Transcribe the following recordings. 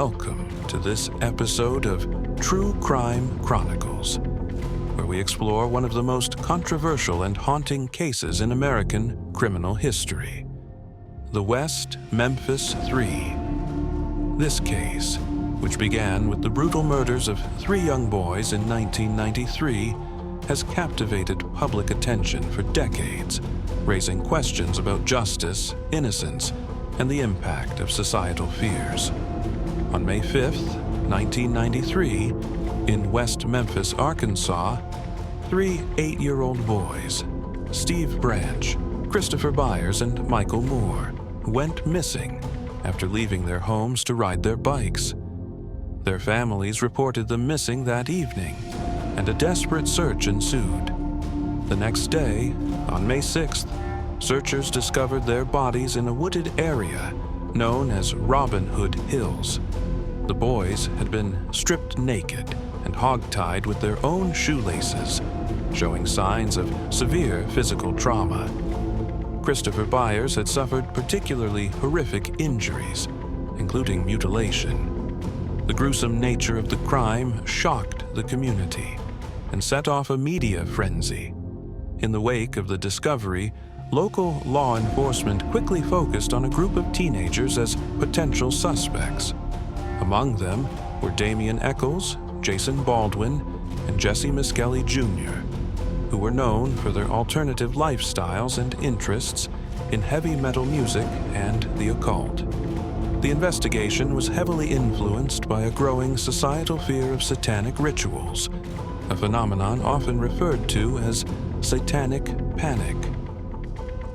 Welcome to this episode of True Crime Chronicles, where we explore one of the most controversial and haunting cases in American criminal history, the West Memphis Three. This case, which began with the brutal murders of 3 young boys in 1993, has captivated public attention for decades, raising questions about justice, innocence, and the impact of societal fears. On May 5th, 1993, in West Memphis, Arkansas, 3 8-year-old boys, Steve Branch, Christopher Byers, and Michael Moore, went missing after leaving their homes to ride their bikes. Their families reported them missing that evening, and a desperate search ensued. The next day, on May 6th, searchers discovered their bodies in a wooded area known as Robin Hood Hills. The boys had been stripped naked and hogtied with their own shoelaces, showing signs of severe physical trauma. Christopher Byers had suffered particularly horrific injuries, including mutilation. The gruesome nature of the crime shocked the community and set off a media frenzy. In the wake of the discovery, local law enforcement quickly focused on a group of teenagers as potential suspects. Among them were Damien Echols, Jason Baldwin, and Jessie Misskelley Jr., who were known for their alternative lifestyles and interests in heavy metal music and the occult. The investigation was heavily influenced by a growing societal fear of satanic rituals, a phenomenon often referred to as Satanic panic.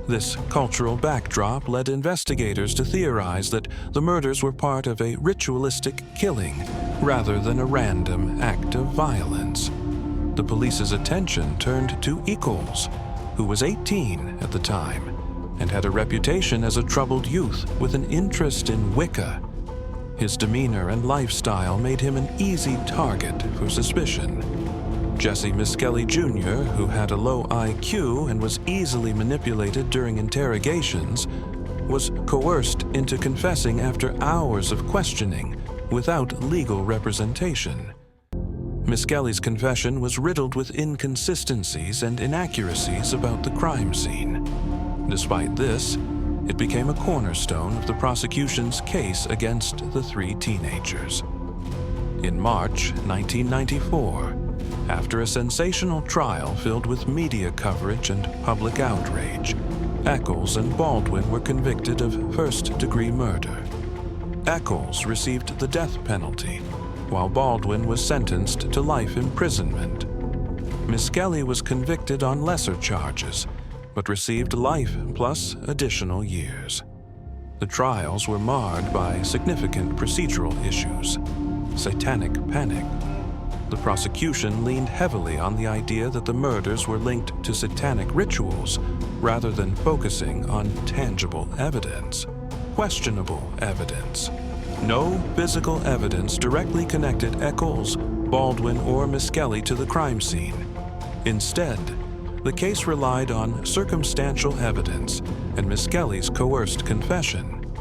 This cultural backdrop led investigators to theorize that the murders were part of a ritualistic killing rather than a random act of violence. The police's attention turned to Echols, who was 18 at the time and had a reputation as a troubled youth with an interest in Wicca. His demeanor and lifestyle made him an easy target for suspicion. Jessie Misskelley Jr., who had a low IQ and was easily manipulated during interrogations, was coerced into confessing after hours of questioning without legal representation. Misskelley's confession was riddled with inconsistencies and inaccuracies about the crime scene. Despite this, it became a cornerstone of the prosecution's case against the 3 teenagers. In March 1994, after a sensational trial filled with media coverage and public outrage, Echols and Baldwin were convicted of first-degree murder. Echols received the death penalty, while Baldwin was sentenced to life imprisonment. Misskelley was convicted on lesser charges, but received life plus additional years. The trials were marred by significant procedural issues. Satanic panic. The prosecution leaned heavily on the idea that the murders were linked to satanic rituals rather than focusing on tangible evidence. Questionable evidence. No physical evidence directly connected Echols, Baldwin, or Misskelley to the crime scene. Instead, the case relied on circumstantial evidence and Misskelley's coerced confession.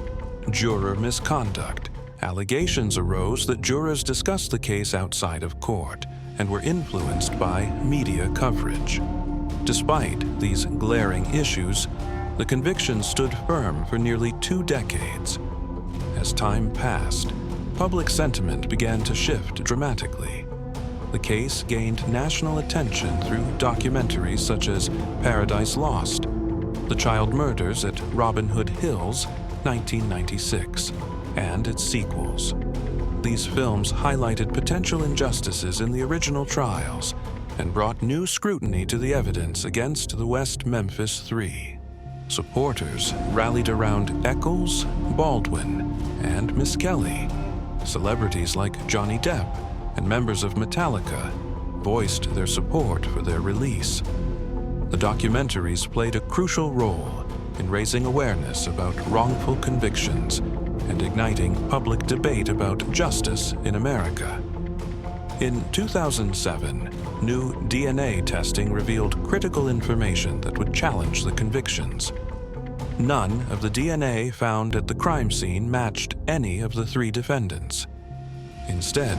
Juror misconduct. Allegations arose that jurors discussed the case outside of court and were influenced by media coverage. Despite these glaring issues, the conviction stood firm for nearly 2 decades. As time passed, public sentiment began to shift dramatically. The case gained national attention through documentaries such as Paradise Lost, The Child Murders at Robin Hood Hills, 1996, and its sequels. These films highlighted potential injustices in the original trials and brought new scrutiny to the evidence against the West Memphis Three. Supporters rallied around Echols, Baldwin, and Misskelley. Celebrities like Johnny Depp and members of Metallica voiced their support for their release. The documentaries played a crucial role in raising awareness about wrongful convictions and igniting public debate about justice in America. In 2007, new DNA testing revealed critical information that would challenge the convictions. None of the DNA found at the crime scene matched any of the 3 defendants. Instead,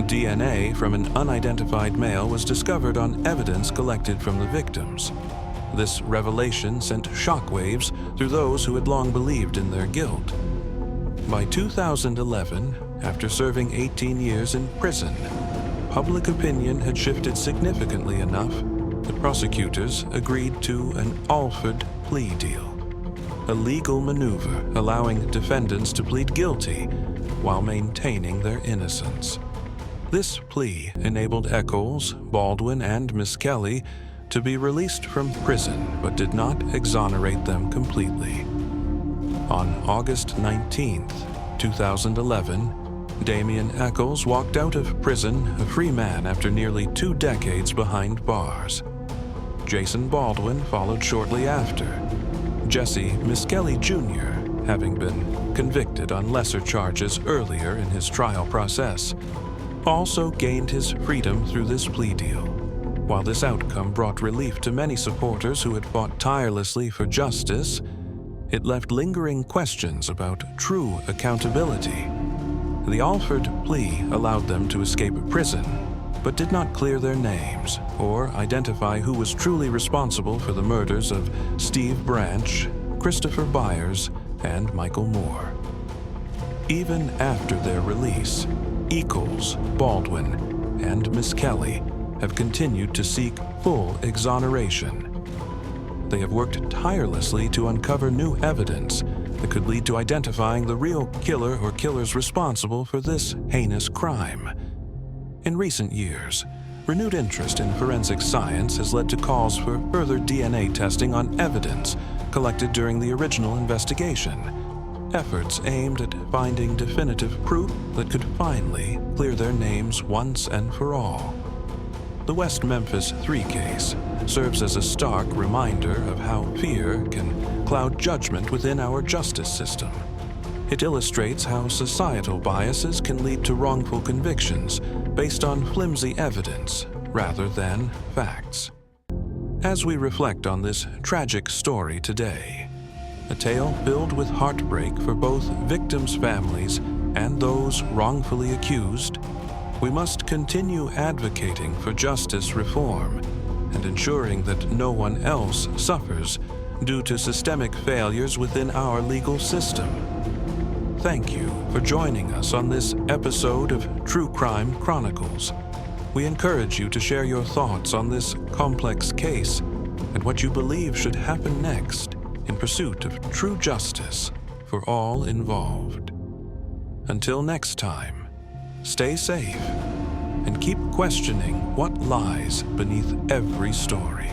DNA from an unidentified male was discovered on evidence collected from the victims. This revelation sent shockwaves through those who had long believed in their guilt. By 2011, after serving 18 years in prison, public opinion had shifted significantly enough that prosecutors agreed to an altered plea deal, a legal maneuver allowing defendants to plead guilty while maintaining their innocence. This plea enabled Echols, Baldwin, and Misskelley to be released from prison, but did not exonerate them completely. On August 19, 2011, Damien Echols walked out of prison a free man after nearly 2 decades behind bars. Jason Baldwin followed shortly after. Jessie Misskelley Jr., having been convicted on lesser charges earlier in his trial process, also gained his freedom through this plea deal. While this outcome brought relief to many supporters who had fought tirelessly for justice, it left lingering questions about true accountability. The altered plea allowed them to escape prison, but did not clear their names or identify who was truly responsible for the murders of Steve Branch, Christopher Byers, and Michael Moore. Even after their release, Echols, Baldwin, and Misskelley have continued to seek full exoneration. They have worked tirelessly to uncover new evidence that could lead to identifying the real killer or killers responsible for this heinous crime. In recent years, renewed interest in forensic science has led to calls for further DNA testing on evidence collected during the original investigation, efforts aimed at finding definitive proof that could finally clear their names once and for all. The West Memphis Three case serves as a stark reminder of how fear can cloud judgment within our justice system. It illustrates how societal biases can lead to wrongful convictions based on flimsy evidence rather than facts. As we reflect on this tragic story today, a tale filled with heartbreak for both victims' families and those wrongfully accused, we must continue advocating for justice reform and ensuring that no one else suffers due to systemic failures within our legal system. Thank you for joining us on this episode of True Crime Chronicles. We encourage you to share your thoughts on this complex case and what you believe should happen next in pursuit of true justice for all involved. Until next time, stay safe and keep questioning what lies beneath every story.